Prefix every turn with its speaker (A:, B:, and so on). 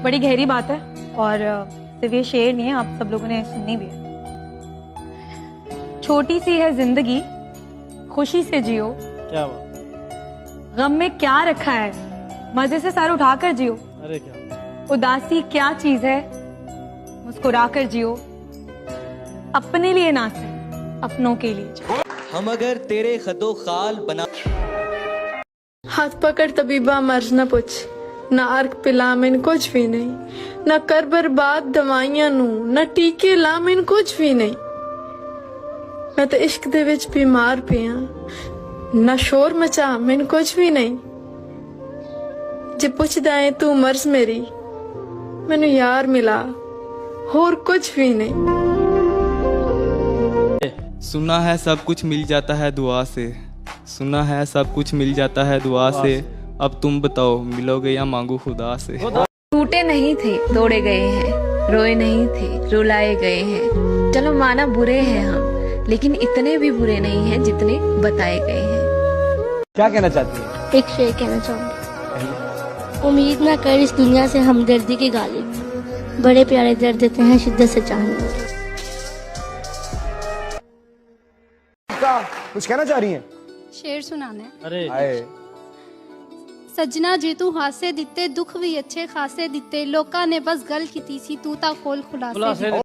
A: बड़ी गहरी बात है और सिर्फ ये शेर नहीं है, आप सब लोगों ने सुननी भी है। छोटी सी है जिंदगी, खुशी से जियो।
B: क्या बात।
A: गम में क्या रखा है, मजे से सर उठाकर जियो।
B: अरे क्या।
A: उदासी क्या चीज है, मुस्कुरा कर जियो। अपने लिए ना सही, अपनों के लिए जियो।
C: हम अगर तेरे खदो खाल बना।
D: हाथ पकड़ तबीबा मर्ज न पुछ, ना अर्क पिला मैन कुछ भी नहीं, ना कर बर्बाद दवाइयां नू, ना टीके ला मैन कुछ भी नहीं। मैं तो इश्क दे विच बीमार पिया, ना शोर मचा मैन कुछ भी नहीं। जे पुछदा है तू मर्ज मेरी, मैनू यार मिला होर कुछ भी नहीं।
E: सुना है सब कुछ मिल जाता है दुआ से, सुना है सब कुछ मिल जाता है दुआ से। अब तुम बताओ मिलोगे या मांगू खुदा से।
F: टूटे नहीं थे तोड़े गए हैं, रोए नहीं थे रुलाए गए हैं। चलो माना बुरे हैं हम, लेकिन इतने भी बुरे नहीं हैं जितने बताए गए हैं।
B: क्या कहना चाहती है?
G: एक शेर कहना चाहूंगी, उम्मीद ना कर इस दुनिया से हमदर्दी के गालिब, बड़े प्यारे दर्द देते हैं शिद्दत से चाहने।
B: कुछ कहना चाह रही हैं?
H: शेर सुनाने।
B: अरे
H: सजना जे तू हासे दिते, दुख भी अच्छे खासे दिते, लोका ने बस गल की सी तू ता खोल खुलासे।